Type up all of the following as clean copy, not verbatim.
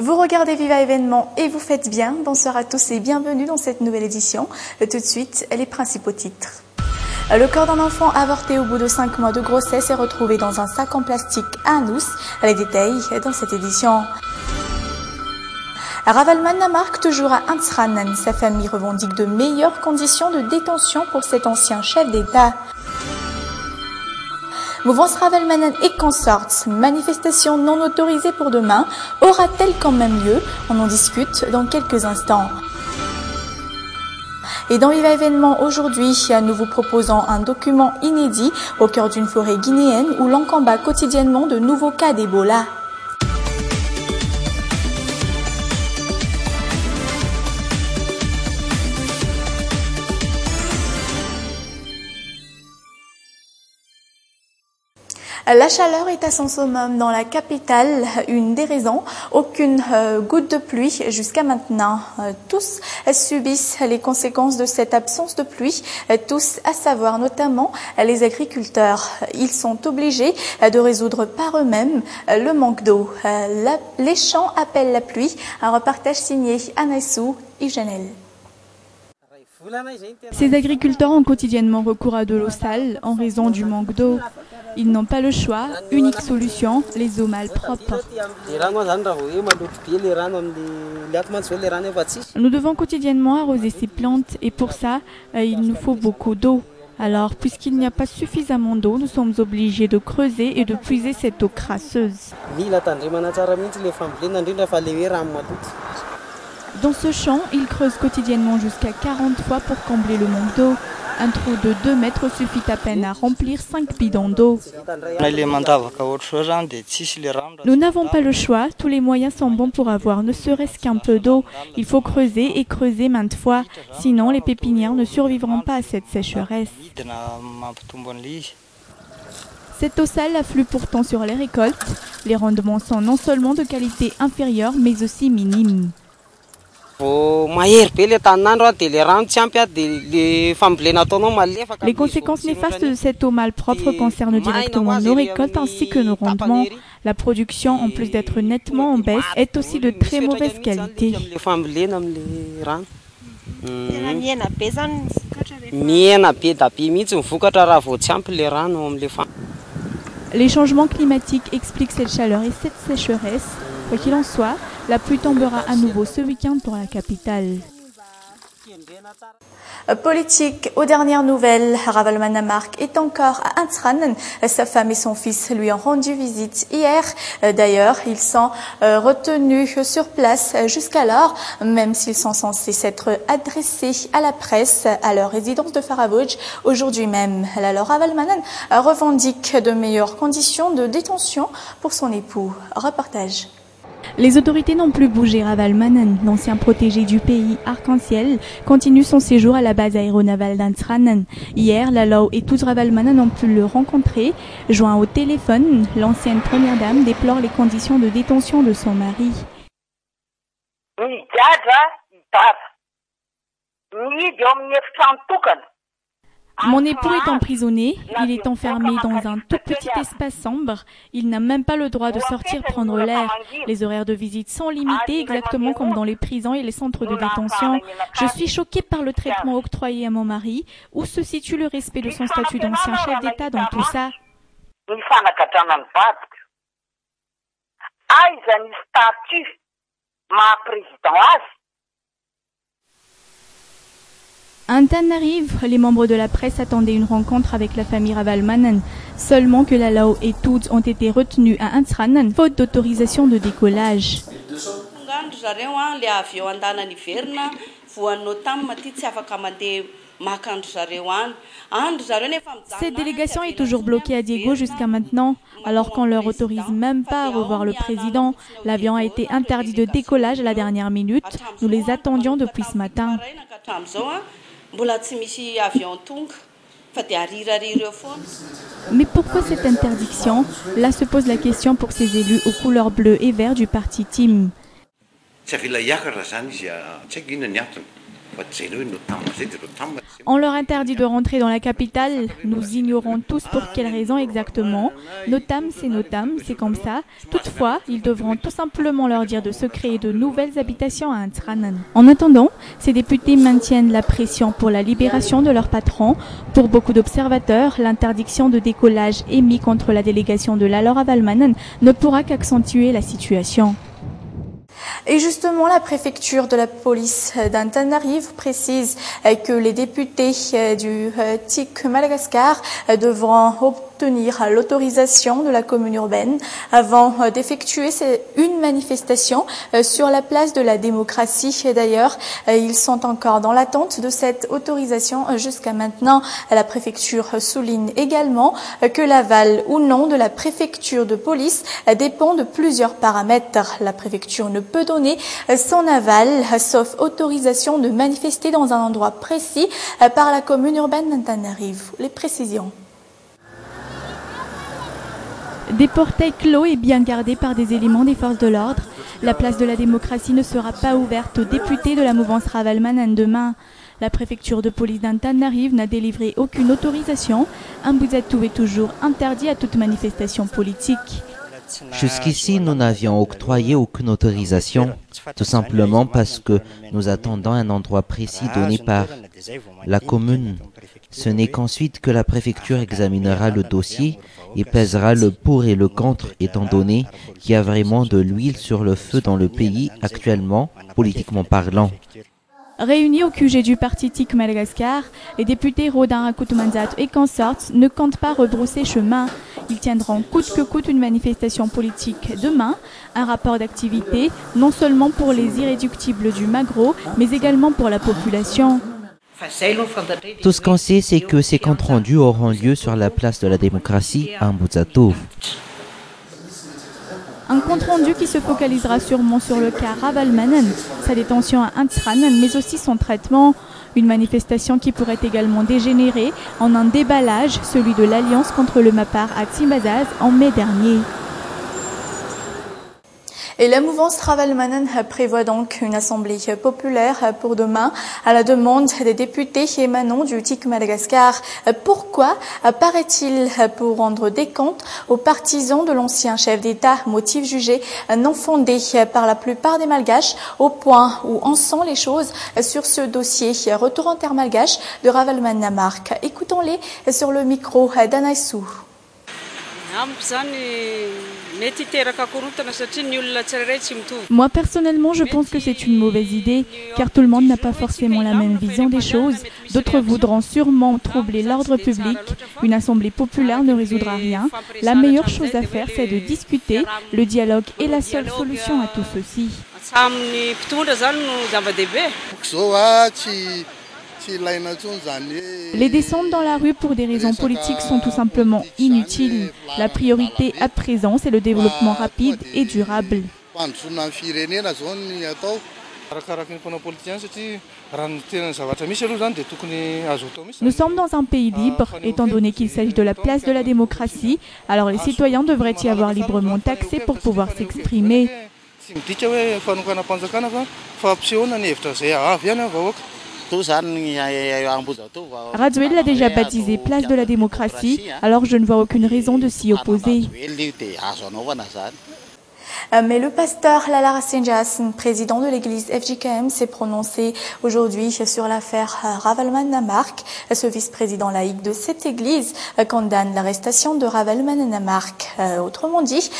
Vous regardez Viva Événement et vous faites bien. Bonsoir à tous et bienvenue dans cette nouvelle édition. Tout de suite, les principaux titres. Le corps d'un enfant avorté au bout de 5 mois de grossesse est retrouvé dans un sac en plastique à Anous. Les détails dans cette édition. Ravalman marque toujours à Antsranen. Sa famille revendique de meilleures conditions de détention pour cet ancien chef d'État. Mouvance Ravalmanen et consorts, manifestation non autorisée pour demain, aura-t-elle quand même lieu? On en discute dans quelques instants. Et dans Viva Événement aujourd'hui, nous vous proposons un document inédit au cœur d'une forêt guinéenne où l'on combat quotidiennement de nouveaux cas d'Ebola. La chaleur est à son summum dans la capitale, une des raisons, aucune goutte de pluie jusqu'à maintenant. Tous subissent les conséquences de cette absence de pluie, tous à savoir notamment les agriculteurs. Ils sont obligés de résoudre par eux-mêmes le manque d'eau. Les champs appellent la pluie, un reportage signé Anassou et Janel. Ces agriculteurs ont quotidiennement recours à de l'eau sale en raison du manque d'eau. Ils n'ont pas le choix, unique solution, les eaux malpropres. Nous devons quotidiennement arroser ces plantes et pour ça, il nous faut beaucoup d'eau. Alors, puisqu'il n'y a pas suffisamment d'eau, nous sommes obligés de creuser et de puiser cette eau crasseuse. Dans ce champ, ils creusent quotidiennement jusqu'à 40 fois pour combler le manque d'eau. Un trou de 2 mètres suffit à peine à remplir 5 bidons d'eau. Nous n'avons pas le choix, tous les moyens sont bons pour avoir ne serait-ce qu'un peu d'eau. Il faut creuser et creuser maintes fois, sinon les pépinières ne survivront pas à cette sécheresse. Cette eau sale afflue pourtant sur les récoltes. Les rendements sont non seulement de qualité inférieure, mais aussi minimes. Les conséquences néfastes de cette eau malpropre concernent directement nos récoltes ainsi que nos rendements. La production, en plus d'être nettement en baisse, est aussi de très mauvaise qualité. Les changements climatiques expliquent cette chaleur et cette sécheresse. Quoi qu'il en soit, la pluie tombera à nouveau ce week-end pour la capitale. Politique, aux dernières nouvelles, Ravalman Mark est encore à Antsranen. Sa femme et son fils lui ont rendu visite hier. D'ailleurs, ils sont retenus sur place jusqu'alors, même s'ils sont censés s'être adressés à la presse à leur résidence de Faravoj aujourd'hui même. Alors, Ravalmanen revendique de meilleures conditions de détention pour son époux. Reportage. Les autorités n'ont plus bougé. Ravalmanen, l'ancien protégé du pays Arc-en-Ciel, continue son séjour à la base aéronavale d'Antsranen. Hier, Lalau et tous Ravalmanen ont pu le rencontrer. Joint au téléphone, l'ancienne première dame déplore les conditions de détention de son mari. Mon époux est emprisonné, il est enfermé dans un tout petit espace sombre, il n'a même pas le droit de sortir prendre l'air. Les horaires de visite sont limités exactement comme dans les prisons et les centres de détention. Je suis choquée par le traitement octroyé à mon mari. Où se situe le respect de son statut d'ancien chef d'État dans tout ça? Un temps arrive, les membres de la presse attendaient une rencontre avec la famille Ravalmanen. Seulement que Lalau et Touds ont été retenus à Antsranen, faute d'autorisation de décollage. Cette délégation est toujours bloquée à Diego jusqu'à maintenant, alors qu'on ne leur autorise même pas à revoir le président. L'avion a été interdit de décollage à la dernière minute. Nous les attendions depuis ce matin. Mais pourquoi cette interdiction? Là se pose la question pour ces élus aux couleurs bleues et verts du parti Team. On leur interdit de rentrer dans la capitale. Nous ignorons tous pour quelles raisons exactement. Notam, c'est comme ça. Toutefois, ils devront tout simplement leur dire de se créer de nouvelles habitations à Antsranen. En attendant, ces députés maintiennent la pression pour la libération de leur patron. Pour beaucoup d'observateurs, l'interdiction de décollage émise contre la délégation de Lalor Ravalmanen ne pourra qu'accentuer la situation. Et justement, la préfecture de la police d'Antananarive précise que les députés du TIC Madagascar devront obtenir l'autorisation de la commune urbaine avant d'effectuer une manifestation sur la place de la démocratie. D'ailleurs, ils sont encore dans l'attente de cette autorisation jusqu'à maintenant. La préfecture souligne également que l'aval ou non de la préfecture de police dépend de plusieurs paramètres. La préfecture ne peut donner son aval, sauf autorisation de manifester dans un endroit précis par la commune urbaine d'Antananarive. Les précisions. Des portails clos et bien gardés par des éléments des forces de l'ordre, la place de la démocratie ne sera pas ouverte aux députés de la mouvance Ravalmanen demain. La préfecture de police d'Antananarive n'a délivré aucune autorisation. Ambozatou est toujours interdit à toute manifestation politique. Jusqu'ici, nous n'avions octroyé aucune autorisation, tout simplement parce que nous attendons un endroit précis donné par la commune. Ce n'est qu'ensuite que la préfecture examinera le dossier et pèsera le pour et le contre, étant donné qu'il y a vraiment de l'huile sur le feu dans le pays actuellement, politiquement parlant. Réunis au QG du parti TIC Madagascar, les députés Rodin Rakoutumanzat et consorts ne comptent pas rebrousser chemin. Ils tiendront coûte que coûte une manifestation politique demain, un rapport d'activité, non seulement pour les irréductibles du Magro, mais également pour la population. Tout ce qu'on sait, c'est que ces comptes rendus auront lieu sur la place de la démocratie à Ambozatou. Un compte-rendu qui se focalisera sûrement sur le cas Ravalmanen, sa détention à Antsranen, mais aussi son traitement. Une manifestation qui pourrait également dégénérer en un déballage, celui de l'Alliance contre le Mapar à Tsimbazaz en mai dernier. Et la mouvance Ravalmanen prévoit donc une assemblée populaire pour demain à la demande des députés émanant du TIC Madagascar. Pourquoi? Paraît-il pour rendre des comptes aux partisans de l'ancien chef d'État, motif jugé non fondé par la plupart des Malgaches, au point où en sont les choses sur ce dossier. Retour en terre malgache de Ravalmanamark. Écoutons-les sur le micro d'Anaïsou. Moi personnellement, je pense que c'est une mauvaise idée, car tout le monde n'a pas forcément la même vision des choses. D'autres voudront sûrement troubler l'ordre public. Une assemblée populaire ne résoudra rien. La meilleure chose à faire, c'est de discuter. Le dialogue est la seule solution à tout ceci. Les descentes dans la rue pour des raisons politiques sont tout simplement inutiles. La priorité à présent, c'est le développement rapide et durable. Nous sommes dans un pays libre, étant donné qu'il s'agit de la place de la démocratie, alors les citoyens devraient y avoir librement accès pour pouvoir s'exprimer. Radziwiłł l'a déjà baptisé place de la démocratie, alors je ne vois aucune raison de s'y opposer. Mais le pasteur Lala Rasenjas, président de l'église FJKM, s'est prononcé aujourd'hui sur l'affaire Ravalmanamark. Ce vice-président laïque de cette église condamne l'arrestation de Ravalmanamark. Autrement dit,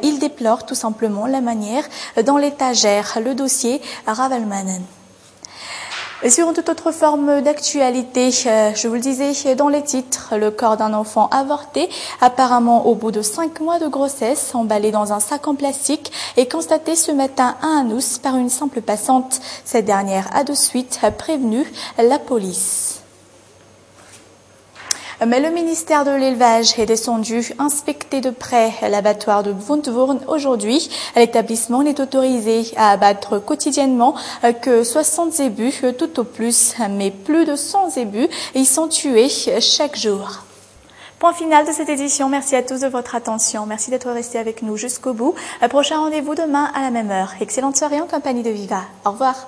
il déplore tout simplement la manière dont l'État gère le dossier Ravalmanen. Et sur une toute autre forme d'actualité, je vous le disais dans les titres, le corps d'un enfant avorté, apparemment au bout de 5 mois de grossesse, emballé dans un sac en plastique, est constaté ce matin à Anous par une simple passante. Cette dernière a de suite prévenu la police. Mais le ministère de l'Élevage est descendu inspecter de près l'abattoir de Wundwurn aujourd'hui. L'établissement n'est autorisé à abattre quotidiennement que 60 zébus tout au plus, mais plus de 100 zébus y sont tués chaque jour. Point final de cette édition. Merci à tous de votre attention. Merci d'être restés avec nous jusqu'au bout. Prochain rendez-vous demain à la même heure. Excellente soirée en compagnie de Viva. Au revoir.